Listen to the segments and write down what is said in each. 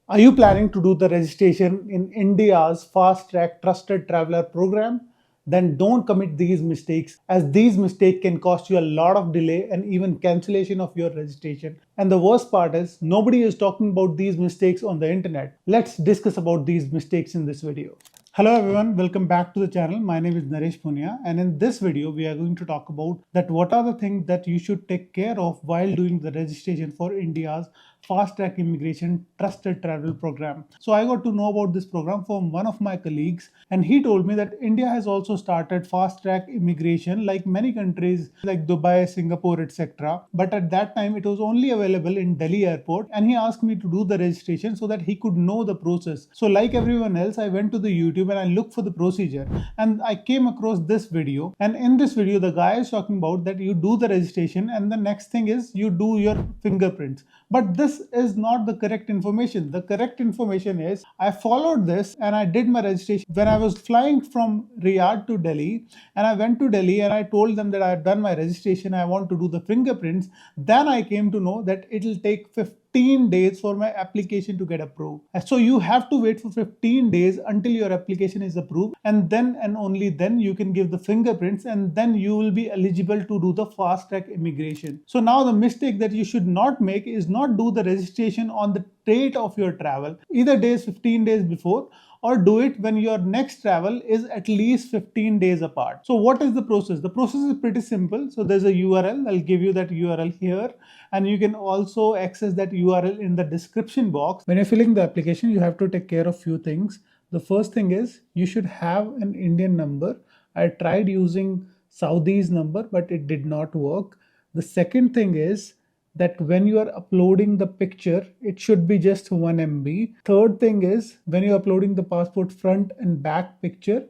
Are you planning to do the registration in India's fast track trusted traveler program? Then don't commit these mistakes, as these mistakes can cost you a lot of delay and even cancellation of your registration. And the worst part is nobody is talking about these mistakes on the internet. Let's discuss about these mistakes in this video. Hello everyone, welcome back to the channel. My name is Naresh Punia, and in this video we are going to talk about that what are the things that you should take care of while doing the registration for India's fast track immigration trusted travel program. So I got to know about this program from one of my colleagues, and he told me that India has also started fast track immigration like many countries like Dubai, Singapore, etc. But at that time it was only available in Delhi airport, and he asked me to do the registration so that he could know the process. So like everyone else, I went to the YouTube and I looked for the procedure, and I came across this video. And in this video the guy is talking about that you do the registration and the next thing is you do your fingerprints. But this is not the correct information. The correct information is I followed this and I did my registration when I was flying from Riyadh to Delhi, and I went to Delhi and I told them that I had done my registration, I want to do the fingerprints. Then I came to know that it will take 15 days for my application to get approved. So you have to wait for 15 days until your application is approved, and then and only then you can give the fingerprints, and then you will be eligible to do the fast track immigration. So now the mistake that you should not make is not do the registration on the date of your travel, either days 15 days before, or do it when your next travel is at least 15 days apart. So what is the process? The process is pretty simple. So there's a URL. I'll give you that URL here, and you can also access that URL in the description box. When you're filling the application, you have to take care of few things. The first thing is you should have an Indian number. I tried using Saudi's number, but it did not work. The second thing is that when you are uploading the picture, it should be just 1 MB. Third thing is when you're uploading the passport front and back picture,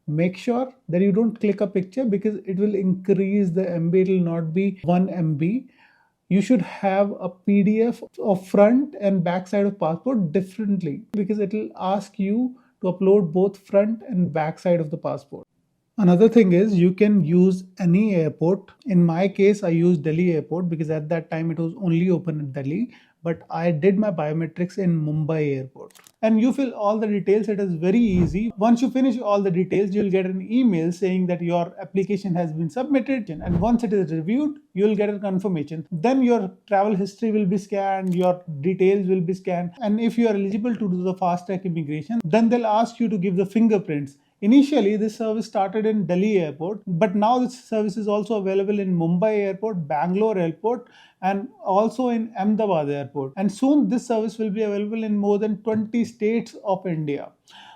make sure that you don't click a picture because it will increase the MB. It will not be 1 MB. You should have a PDF of front and back side of passport differently because it will ask you to upload both front and back side of the passport. Another thing is you can use any airport. In my case, I used Delhi airport because at that time it was only open in Delhi, but I did my biometrics in Mumbai airport. And you fill all the details. It is very easy. Once you finish all the details, you'll get an email saying that your application has been submitted. And once it is reviewed, you'll get a confirmation. Then your travel history will be scanned, your details will be scanned. And if you are eligible to do the fast track immigration, then they'll ask you to give the fingerprints. Initially, this service started in Delhi airport, but now this service is also available in Mumbai airport, Bangalore airport, and also in Ahmedabad airport. And soon this service will be available in more than 20 states of India.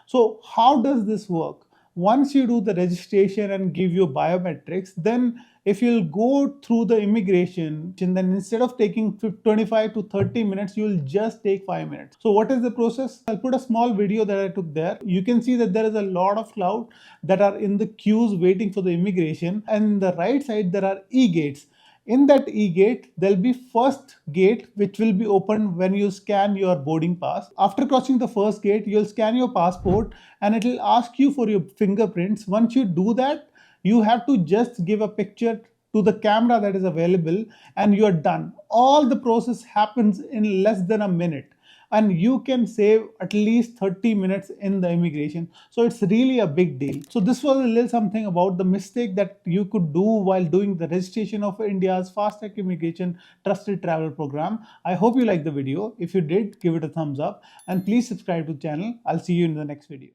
So how does this work? Once you do the registration and give your biometrics, then if you'll go through the immigration, then instead of taking 25 to 30 minutes, you'll just take 5 minutes. So what is the process? I'll put a small video that I took there. You can see that there is a lot of cloud that are in the queues waiting for the immigration. And on the right side, there are e-gates. In that e-gate, there'll be first gate which will be opened when you scan your boarding pass. After crossing the first gate, you'll scan your passport and it will ask you for your fingerprints. Once you do that, you have to just give a picture to the camera that is available and you're done. All the process happens in less than a minute, and you can save at least 30 minutes in the immigration. So it's really a big deal. So this was a little something about the mistake that you could do while doing the registration of India's fast track immigration trusted travel program. I hope you liked the video. If you did, give it a thumbs up and please subscribe to the channel. I'll see you in the next video.